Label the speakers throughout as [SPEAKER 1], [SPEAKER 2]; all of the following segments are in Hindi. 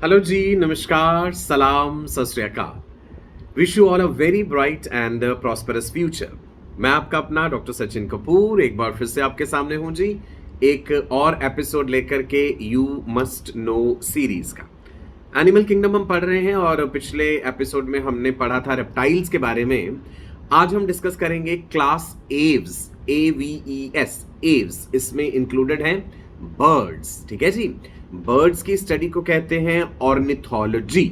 [SPEAKER 1] हेलो जी, नमस्कार, सलाम, सत श्री अकाल। Wish you all a very bright and prosperous future. मैं आपका अपना डॉक्टर सचिन कपूर एक बार फिर से आपके सामने हूं जी, एक और एपिसोड लेकर के यू मस्ट नो सीरीज का। एनिमल किंगडम हम पढ़ रहे हैं और पिछले एपिसोड में हमने पढ़ा था रेप्टाइल्स के बारे में। आज हम डिस्कस करेंगे क्लास एव्स, AVES, एव्स। इसमें इंक्लूडेड हैं बर्ड्स। ठीक है जी, बर्ड्स की स्टडी को कहते हैं ऑर्निथोलॉजी।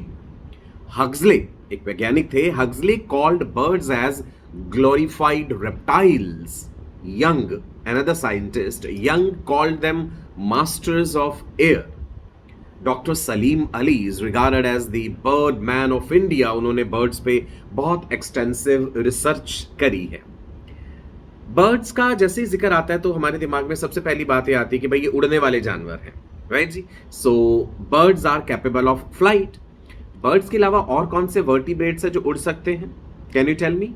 [SPEAKER 1] हक्सले एक वैज्ञानिक थे। Huxley called birds as glorified reptiles. Young, another scientist, Young called them masters of air. Doctor Salim Ali is regarded as the bird man of India. उन्होंने बर्ड्स पे बहुत एक्सटेंसिव रिसर्च करी है। बर्ड्स का जैसे ही जिक्र आता है तो हमारे दिमाग में सबसे पहली बात ये आती है कि भाई ये उड़ने वाले जानवर हैं, राइट जी। So birds are capable of flight. Birds के अलावा और कौन से वर्टिब्रेट्स हैं जो उड़ सकते हैं? Can you tell me?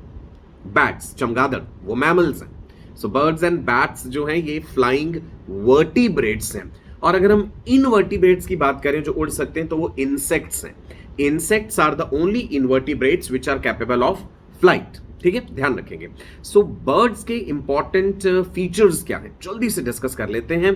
[SPEAKER 1] Bats, चमगादड़, वो मैमल्स हैं। सो बर्ड्स एंड बैट्स जो हैं ये फ्लाइंग वर्टिब्रेट्स हैं। और अगर हम इनवर्टिब्रेट्स की बात करें जो उड़ सकते हैं तो वो इंसेक्ट्स हैं। Insects are the only invertebrates which are capable of flight. ठीक है, ध्यान रखेंगे। सो बर्ड्स के इंपॉर्टेंट फीचर्स क्या हैं, जल्दी से डिस्कस कर लेते हैं।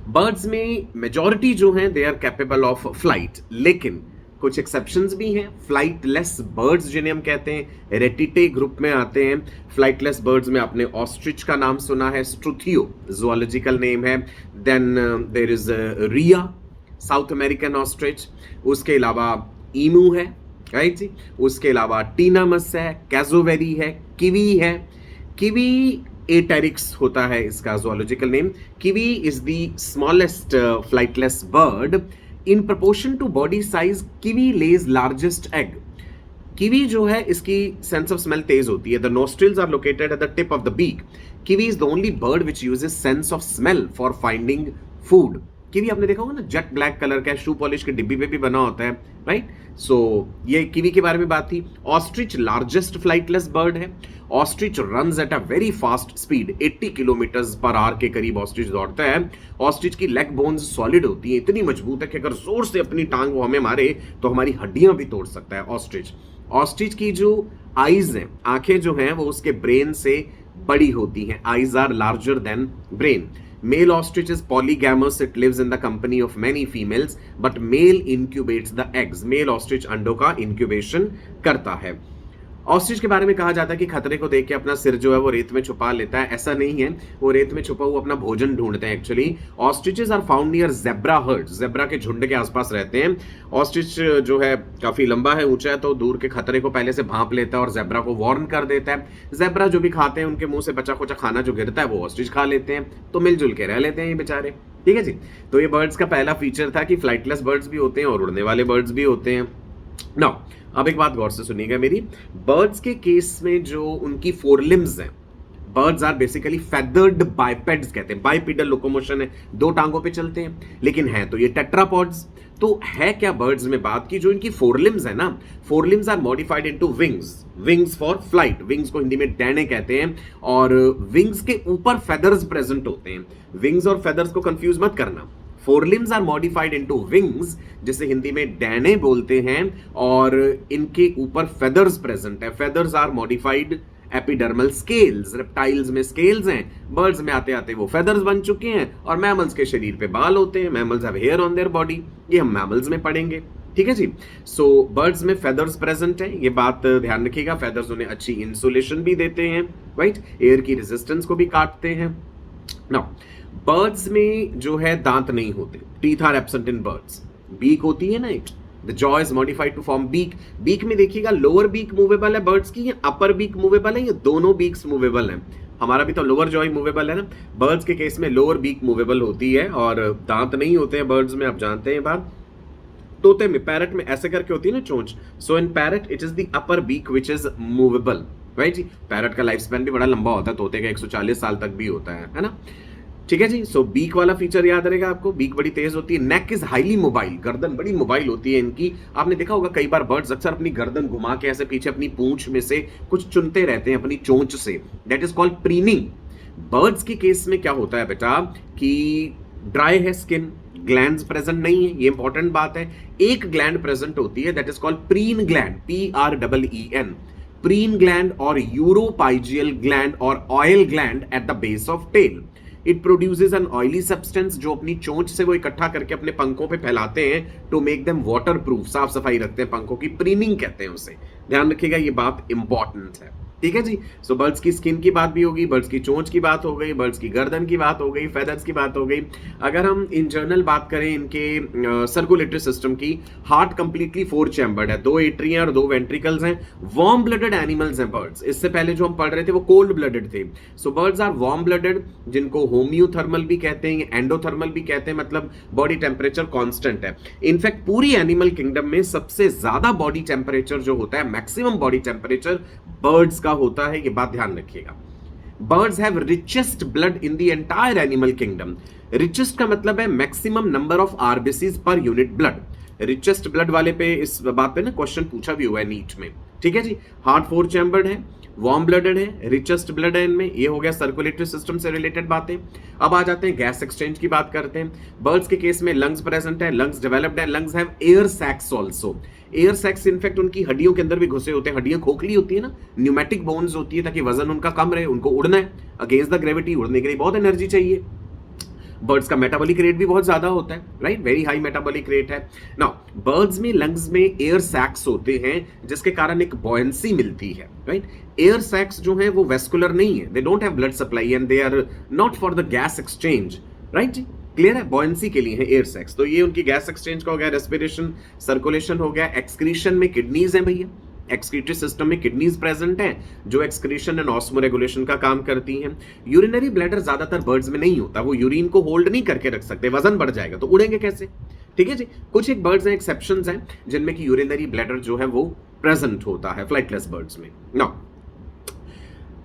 [SPEAKER 1] बर्ड्स में मेजॉरिटी जो हैं they are capable of flight, लेकिन कुछ एक्सेप्शंस भी हैं। फ्लाइटलेस बर्ड्स जिन्हें हम कहते हैं रेटिटे ग्रुप में आते हैं। फ्लाइटलेस बर्ड्स में आपने ऑस्ट्रिच का नाम सुना है, स्ट्रुथियो जूलॉजिकल नेम है। Then there is rhea, South American ostrich. उसके अलावा ईमू है, राइट जी। उसके अलावा टीनामस है, कैजोवेरी है, किवी है। किवी एटेरिक्स होता है इसका zoological name. Kiwi is the smallest flightless bird. In proportion to body size kiwi lays largest egg. Kiwi जो है इसकी सेंस ऑफ स्मेल तेज होती है। The nostrils are located at the tip of the beak. Kiwi is the only bird which uses sense of smell for finding food. Kiwi आपने देखा होगा ना, जेट ब्लैक कलर का, शू पॉलिश के डिब्बी पे भी बना होता है, राइट। सो ये किवी के बारे में बात थी। ऑस्ट्रिच लार्जेस्ट फ्लाइटलेस बर्ड है। Ostrich runs at a very fast speed, 80 kilometres per hour के करीब ऑस्ट्रिच दौड़ता है। ऑस्ट्रिच की लेग बोन्स सॉलिड होती है, इतनी मजबूत है कि अगर जोर से अपनी टांग वो हमें मारे तो हमारी हड्डियां भी तोड़ सकता है ऑस्ट्रिच। ऑस्ट्रिच की जो आईज हैं, आंखें जो हैं वो उसके ब्रेन से बड़ी होती हैं। Eyes are larger than brain. Male ostrich is polygamous. It lives in the company of many females, but male incubates the eggs. Male ostrich अंडों का incubation करता है। ऑस्ट्रिच के बारे में कहा जाता है कि खतरे को देख के अपना सिर जो है वो रेत में छुपा लेता है। ऐसा नहीं है, वो रेत में छुपा हुआ अपना भोजन ढूंढते हैं। Actually ostriches are found near zebra herds. Zebra के झुंड के आसपास रहते हैं। ऑस्ट्रिच जो है काफी लंबा है, ऊंचा है, तो दूर के खतरे को पहले से भांप लेता है और ज़ेब्रा को वार्न कर देता है। ज़ेब्रा जो भी खाते हैं उनके मुंह से बचा खुचा खाना जो गिरता है वो ऑस्ट्रिच खा लेते हैं, तो मिलजुल के रह लेते हैं ये बेचारे। ठीक है जी। तो ये बर्ड्स का पहला फीचर था कि फ्लाइटलेस बर्ड्स भी होते हैं और उड़ने वाले बर्ड्स भी होते हैं। नाउ अब एक बात गौर से सुनिएगा मेरी। बर्ड्स के केस में जो उनकी फोरलिम्स हैं, बर्ड्स आर बेसिकली फेदर्ड बाइपेड्स कहते हैं। बाइपेडल लोकोमोशन है, दो टांगों पे चलते हैं, लेकिन है तो ये टेट्रापॉड्स। तो है क्या बर्ड्स में बात की जो इनकी फोरलिम्स है ना, forelimbs are modified into wings. Wings for flight, wings को हिंदी में डैने कहते हैं। और विंग्स के ऊपर फेदर्स प्रेजेंट होते हैं। विंग्स और फेदर्स को कंफ्यूज मत करना। Forelimbs are modified into wings, जिसे हिंदी में डैने बोलते हैं, और इनके ऊपर फेदर्स प्रेजेंट है। Feathers are modified epidermal scales. Reptiles में स्केल्स हैं, बर्ड्स में आते आते वो फेदर्स बन चुके हैं। और मैमल्स के शरीर पे बाल होते हैं। Mammals have hair on their body, ये हम मैमल्स में पढ़ेंगे। ठीक है जी। सो बर्ड्स में फेदर्स प्रेजेंट है, ये बात ध्यान रखिएगा। फेदर्स उन्हें अच्छी इंसुलेशन भी देते हैं, राइट, एयर की रेजिस्टेंस को भी काटते हैं। नाउ बर्ड्स में जो है दांत नहीं होते, teeth are absent in birds. Beak होती है ना एक, the jaw is modified to form beak. Beak में देखिएगा लोअर बीक मूवेबल है बर्ड्स की, या अपर बीक मूवेबल है, या दोनों बीक्स मूवेबल हैं। हमारा भी तो लोअर जॉ ही मूवेबल है ना। बर्ड्स के केस में लोअर बीक मूवेबल होती है और दांत नहीं होते हैं बर्ड्स में, आप जानते हैं बात। तोते में, पैरट में ऐसे करके होती है ना चोंच। So in parrot it is the upper beak which is movable, right जी। पैरट का लाइफ स्पैन भी बड़ा लंबा होता है, तोते का 140 साल तक भी होता है ना। ठीक है जी। सो बीक वाला फीचर याद रहेगा आपको, बीक बड़ी तेज होती है। नेक इज हाईली मोबाइल, गर्दन बड़ी मोबाइल होती है इनकी। आपने देखा होगा कई बार बर्ड्स अक्सर अपनी गर्दन घुमा के ऐसे पीछे अपनी पूंछ में से कुछ चुनते रहते हैं अपनी चोंच से, that is called preening. Birds के केस में क्या होता है बेटा कि ड्राई है स्किन, ग्लैंड्स प्रेजेंट नहीं है, ये इंपॉर्टेंट बात है। एक ग्लैंड प्रेजेंट होती है, that is called preen gland, PREEN, preen gland और यूरोपाइजियल ग्लैंड और oil gland at the base of tail. It produces an oily substance जो अपनी चोंच से वो इकट्ठा करके अपने पंखों पे फैलाते हैं to make them waterproof, साफ सफाई रखते हैं पंखों की, प्रीनिंग कहते हैं उसे। ध्यान रखिएगा, ये बात इंपॉर्टेंट है, ठीक है जी। सो बर्ड्स की स्किन की बात भी होगी, बर्ड्स की चोंच की बात हो गई, बर्ड्स की गर्दन की बात हो गई, फेदर्स की बात हो गई। अगर हम इन जनरल बात करें इनके सर्कुलेटरी सिस्टम की, हार्ट कंप्लीटली 4 चैम्बर्ड है, 2 एट्रियां और 2 वेंट्रिकल्स हैं। वार्म ब्लडेड एनिमल्स हैं बर्ड्स, इससे पहले जो हम पढ़ रहे थे वो कोल्ड ब्लडेड थे। सो बर्ड्स आर वार्म ब्लडेड, जिनको होम्योथर्मल भी कहते हैं, एंडोथर्मल भी कहते हैं, मतलब बॉडी टेम्परेचर कांस्टेंट है। इनफैक्ट पूरी एनिमल किंगडम में सबसे ज्यादा बॉडी टेम्परेचर जो होता है, मैक्सिमम बॉडी टेम्परेचर बर्ड्स का होता है, ये बात ध्यान रखिएगा। Birds have richest blood in the entire animal kingdom. Richest का मतलब है maximum number of RBCs per unit blood. Richest blood वाले पे इस बात पे ना क्वेश्चन पूछा भी हुआ है नीट में, ठीक है जी। हार्ट 4 चैम्बर्ड है, वार्म ब्लडेड है, रिचेस्ट ब्लड है इनमें। ये हो गया सर्कुलेटरी सिस्टम से रिलेटेड बातें। अब आ जाते हैं गैस एक्सचेंज की बात करते हैं। बर्ड्स के केस में लंग्स प्रेजेंट है, लंग्स डेवलप्ड है, lungs have air sacs also. Air sacs in fact उनकी हड्डियों के अंदर भी घुसे होते हैं, हड्डियां खोखली होती है ना, न्यूमेटिक बोन्स होती है ताकि वजन उनका कम रहे, उनको उड़ना है अगेंस्ट द ग्रेविटी, उड़ने के लिए बहुत एनर्जी चाहिए। बर्ड्स का मेटाबॉलिक रेट भी बहुत ज्यादा होता है, right, very high metabolic rate है। नाउ बर्ड्स में लंग्स में एयर सैक्स होते हैं जिसके कारण एक बॉयंसी मिलती है, राइट। एयर सैक्स जो है वो वेस्कुलर नहीं है, they don't have blood supply and they are not for the gas exchange, right जी, क्लियर है। बॉयंसी के लिए है एयर सैक्स, तो ये उनकी गैस एक्सचेंज का हो गया, रेस्पिरेशन, सर्कुलेशन हो गया। एक्सक्रीशन में किडनीज है भैया, एक्सक्रीटरी सिस्टम में किडनीज प्रेजेंट हैं जो एक्सक्रीशन एंड ऑस्मोरेगुलेशन का काम करती हैं। यूरिनरी ब्लैडर ज्यादातर बर्ड्स में नहीं होता, वो यूरिन को होल्ड नहीं करके रख सकते, वजन बढ़ जाएगा तो उड़ेंगे कैसे, ठीक है जी। कुछ एक बर्ड्स हैं, एक्सेप्शंस हैं, जिनमें कि यूरिनरी ब्लैडर जो है वो प्रेजेंट होता है फ्लाइटलेस बर्ड्स में। नाउ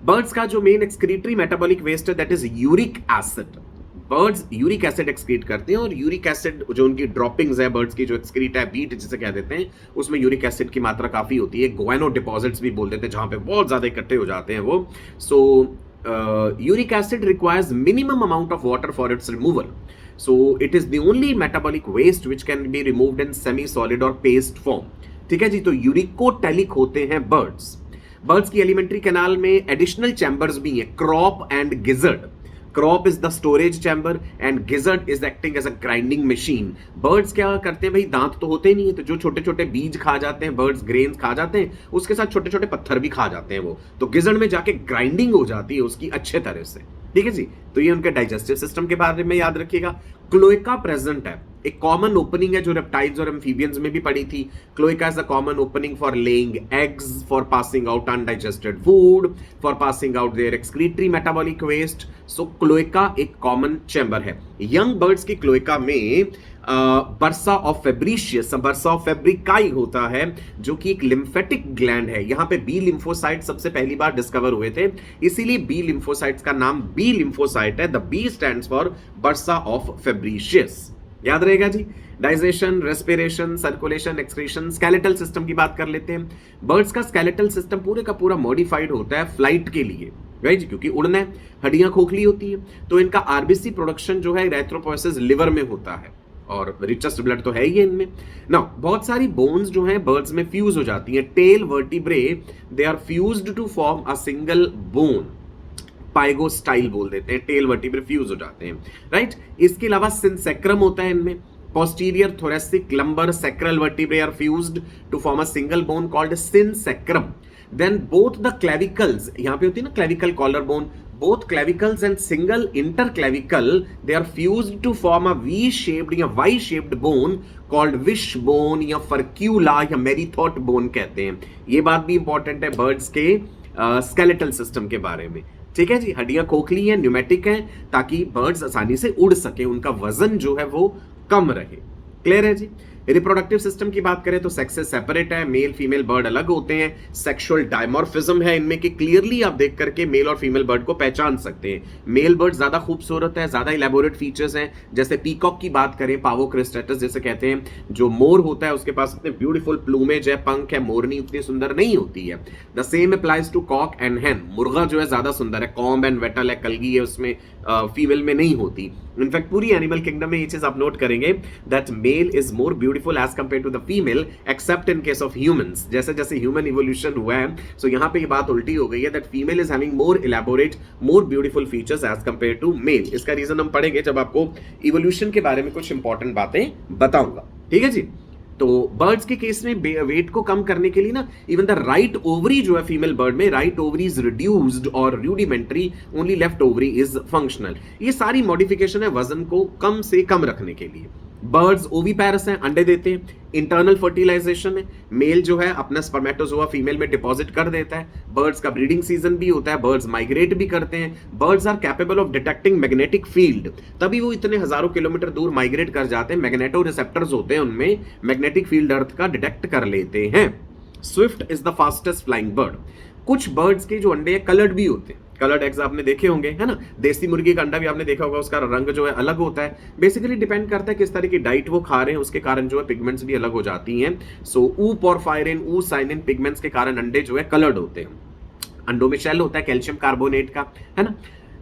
[SPEAKER 1] बर्ड्स का जो मेन एक्सक्रीटरी मेटाबॉलिक वेस्ट है that is uric acid. Birds uric acid excrete करते हैं और यूरिक एसिड जो उनकी ड्रॉपिंग्स है बर्ड्स की जो एक्सक्रीट है, बीट जिसे कह देते हैं, उसमें यूरिक एसिड की मात्रा काफी होती है। ग्वानो डिपॉजिट्स भी बोल देते हैं जहां पे बहुत ज्यादा इकट्ठे हो जाते हैं वो। So uric acid requires minimum amount of water for its removal, so it is the only metabolic waste which can be removed in semi solid और पेस्ट फॉर्म, ठीक है जी। तो यूरिकोटैलिक होते हैं बर्ड्स। बर्ड्स की एलिमेंट्री कैनाल में एडिशनल चैम्बर्स भी हैं, crop and gizzard. Crop is the storage chamber and gizzard is acting as a grinding machine. Birds क्या करते हैं भाई, दांत तो होते ही नहीं है, तो जो छोटे छोटे बीज खा जाते हैं बर्ड्स, ग्रेन्स खा जाते हैं, उसके साथ छोटे छोटे पत्थर भी खा जाते हैं वो, तो गिजर्ड में जाके ग्राइंडिंग हो जाती है उसकी अच्छे तरह से, ठीक है जी। तो ये उनके डाइजेस्टिव सिस्टम के बारे में याद रखिएगा। क्लोएका प्रेजेंट है, एक कॉमन ओपनिंग है जो रेप्टाइल्स और एम्फीबियंस में भी पड़ी थी। Cloaca is the common opening for laying eggs, for passing out undigested food, for passing out their excretory metabolic waste. So cloaca एक कॉमन चैम्बर है। यंग बर्ड्स की क्लोएका में bursa of Fabricius, bursa of Fabricii होता है जो कि एक लिम्फेटिक ग्लैंड है। यहां पे बी लिम्फोसाइट सबसे पहली बार डिस्कवर हुए थे, इसीलिए बी लिम्फोसाइट्स का नाम बी लिम्फोसाइट है। The B stands for bursa of Fabricius, याद रहेगा जी। Digestion, respiration, circulation, excretion, skeletal system की बात कर लेते हैं। बर्ड्स का स्केलेटल सिस्टम पूरे का पूरा मॉडिफाइड होता है फ्लाइट के लिए, राइट, क्योंकि उड़ना है, हड्डियां खोखली होती है, तो इनका आरबीसी प्रोडक्शन जो है इरेथ्रोपोएसिस लिवर में होता है और रिचेस्ट ब्लड तो है ही है इनमें। नाउ बहुत सारी बोन्स जो हैं बर्ड्स में फ्यूज हो जाती हैं। Tail vertebrae they are fused to form a single bone, pygostyle बोल देते हैं, टेल वर्टिब्रे फ्यूज हो जाते हैं, राइट। इसके अलावा सिंसेक्रम होता है इनमें। Posterior thoracic lumbar sacral vertebrae are fused to form a single bone called synsacrum. Then both the clavicles, यहां पे होती है ना clavicle collar bone, both clavicles and single interclavicle they are fused to form a V-shaped या Y-shaped bone called wishbone या furcula या merrythought bone कहते हैं। ये बात भी इंपॉर्टेंट है बर्ड्स के स्केलेटल सिस्टम के बारे में, ठीक है जी। हड्डियां खोखली हैं, न्यूमेटिक हैं, ताकि बर्ड्स आसानी से उड़ सके, उनका वजन जो है वो कम रहे, क्लियर है जी। रिप्रोडक्टिव सिस्टम की बात करें तो सेक्सेस सेपरेट है, मेल फीमेल बर्ड अलग होते हैं, सेक्सुअल डायमॉर्फिज्म है इनमें कि क्लियरली आप देख करके मेल और फीमेल बर्ड को पहचान सकते हैं। मेल बर्ड ज्यादा खूबसूरत है, ज्यादा इलेबोरेट फीचर्स हैं, जैसे पीकॉक की बात करें, पावो क्रिस्टेटस जैसे कहते हैं, जो मोर होता है उसके पास इतने ब्यूटीफुल प्लूमेज है, पंख है, मोरनी उतनी सुंदर नहीं होती है। The same applies to cock and hen, मुर्गा जो है ज्यादा सुंदर है, कॉम्ब एंड वेटल है, कलगी है, उसमें फीमेल में नहीं होती। इनफैक्ट पूरी एनिमल किंगडम में ये चीज आप नोट करेंगे that male is more beautiful as compare to the female, except in case of humans. जैसे जैसे ह्यूमन इवोल्यूशन हुआ है, सो यहां पे ये बात उल्टी हो गई है that female is having more elaborate, more beautiful features as compare to male. इसका रीजन हम पढ़ेंगे जब आपको इवोल्यूशन के बारे में कुछ इंपॉर्टेंट बातें बताऊंगा, ठीक है जी। तो बर्ड्स के केस में वेट को कम करने के लिए ना, इवन द राइट ओवरी जो है फीमेल बर्ड में, राइट ओवरी इज रिड्यूस्ड और rudimentary, only left ovary is functional. ये सारी मॉडिफिकेशन है वजन को कम से कम रखने के लिए। बर्ड्स ओवीपैरस हैं, अंडे देते हैं, इंटरनल फर्टिलाइजेशन है, मेल जो है अपना स्पर्मेटोजोआ फीमेल में डिपॉजिट कर देता है, बर्ड्स का ब्रीडिंग सीजन भी होता है, बर्ड्स माइग्रेट भी करते हैं, birds are capable of detecting magnetic field, तभी वो इतने हजारों किलोमीटर दूर माइग्रेट कर जाते हैं, मैग्नेटो रिसेप्टर्स होते हैं उनमें, मैग्नेटिक फील्ड अर्थ का डिटेक्ट कर लेते हैं। Swift is the fastest flying bird. कुछ बर्ड्स के जो अंडे हैं कलर्ड भी होते हैं, कलर्ड एग्स आपने देखे होंगे, है ना। देसी मुर्गी का अंडा भी आपने देखा होगा, उसका रंग जो है अलग होता है। बेसिकली डिपेंड करता है किस तरह की डाइट वो खा रहे हैं, उसके कारण जो है पिगमेंट्स भी अलग हो जाती हैं। सो ऊ पोरफायरिन, ऊ साइनिन पिगमेंट्स के कारण अंडे जो है कलर्ड होते हैं। अंडों में शेल होता है कैल्शियम कार्बोनेट का, है ना,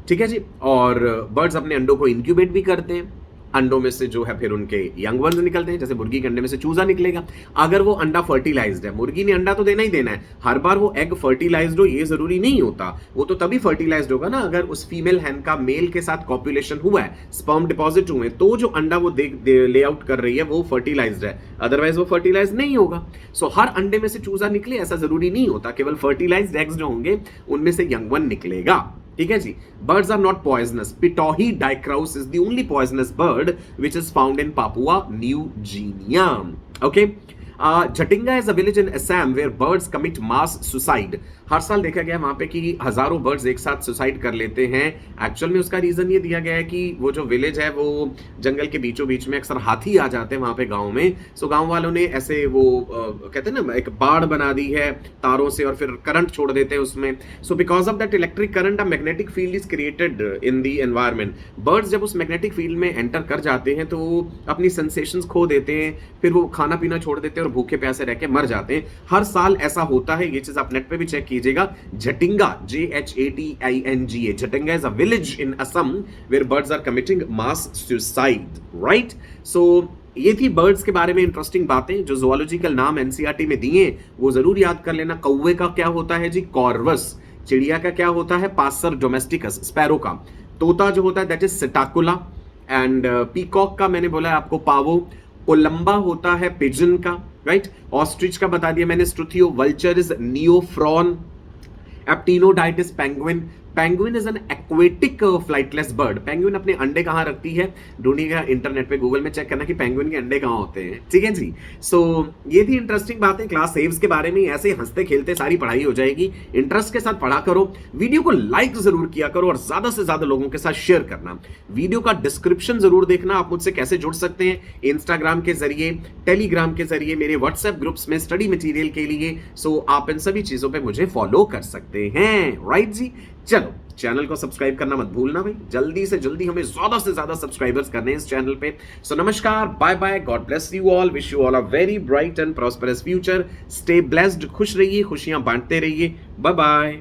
[SPEAKER 1] ठीक है जी। और बर्ड्स अपने अंडों को इंक्यूबेट भी करते हैं, अंडों में से जो है फिर उनके यंग वंस निकलते हैं, जैसे मुर्गी के अंडे में से चूजा निकलेगा। अगर वो अंडा फर्टिलाइज्ड है, मुर्गी ने अंडा तो देना ही देना है, हर बार वो एग फर्टिलाइज्ड हो ये जरूरी नहीं होता, वो तो तभी फर्टिलाइज्ड होगा ना अगर उस फीमेल हैन का मेल के साथ कॉपुलेशन हुआ है, स्पर्म डिपॉजिट हुए, तो जो अंडा वो ले आउट कर रही है वो फर्टिलाइज्ड है, अदरवाइज वो फर्टिलाइज नहीं होगा। सो हर अंडे में से चूजा निकले ऐसा जरूरी नहीं होता, केवल फर्टिलाइज्ड एग्स जो होंगे उनमें से यंग वन निकलेगा, ठीक है जी। Birds are not poisonous. Pitohui dichrous is the only poisonous bird which is found in Papua New Guinea. Okay, Jatinga is a village in Assam where birds commit mass suicide. हर साल देखा गया वहां पे कि हजारों बर्ड्स एक साथ सुसाइड कर लेते हैं। एक्चुअल में उसका रीजन ये दिया गया है कि वो जो विलेज है वो जंगल के बीचों बीच में, अक्सर हाथी आ जाते हैं वहां पे गांव में। सो गांव वालों ने ऐसे वो कहते हैं ना एक बाड़ बना दी है तारों से और फिर करंट छोड़ देते हैं उसमें। So because of that electric current a magnetic field is created in the environment. Birds जब उस मैग्नेटिक फील्ड में एंटर कर जाते हैं तो वो अपनी सेंसेशंस खो देते हैं, फिर वो खाना पीना छोड़ देते हैं और भूखे प्यासे रह के मर जाते हैं। हर साल ऐसा होता है, ये चीज आप नेट पे भी चेक कीजिएगा। झटिंगा, JHATINGA, झटिंगा is a village in Assam where birds are committing mass suicide, right? So ये थी बर्ड्स के बारे में इंटरेस्टिंग बातें। जो जोलॉजिकल नाम एनसीईआरटी में दिए वो जरूर याद कर लेना। कौवे का क्या होता है जी? कॉर्वस। चिड़िया का क्या होता है? Passer domesticus. स्पैरो का तोता जो होता है दैट इज सिटाकुला। एंड पीकॉक का मैंने बोला है आपको पावो। कोलंबा होता है पिजन का, राइट। ऑस्ट्रिच का बता दिया मैंने, Struthio. Vulture is Neophron. Aptenodytes penguin. Penguin is an aquatic flightless bird. Penguin अपने अंडे कहाँ रखती है? ढूंढिएगा इंटरनेट पे, गूगल में चेक करना कि पेंगुइन के अंडे कहाँ होते हैं, ठीक है जी। सो ये थी इंटरेस्टिंग बातें क्लास सेव्स के बारे में। ऐसे हंसते खेलते सारी पढ़ाई हो जाएगी। इंटरेस्ट के साथ पढ़ा करो, वीडियो को लाइक जरूर किया करो और ज्यादा से ज्यादा लोगों के साथ शेयर करना। वीडियो का डिस्क्रिप्शन जरूर देखना, आप मुझसे कैसे जुड़ सकते हैं, इंस्टाग्राम के जरिए, टेलीग्राम के जरिए, मेरे व्हाट्सएप ग्रुप्स में स्टडी मटेरियल के लिए। सो आप इन सभी चीजों पे मुझे फॉलो कर सकते हैं, राइट जी। चलो चैनल को सब्सक्राइब करना मत भूलना भाई, जल्दी से जल्दी हमें ज्यादा से ज्यादा सब्सक्राइबर्स करने हैं इस चैनल पे। सो नमस्कार, bye bye, God bless you all, wish you all a very bright and prosperous future. Stay blessed, खुश रहिए, खुशियां बांटते रहिए। Bye bye.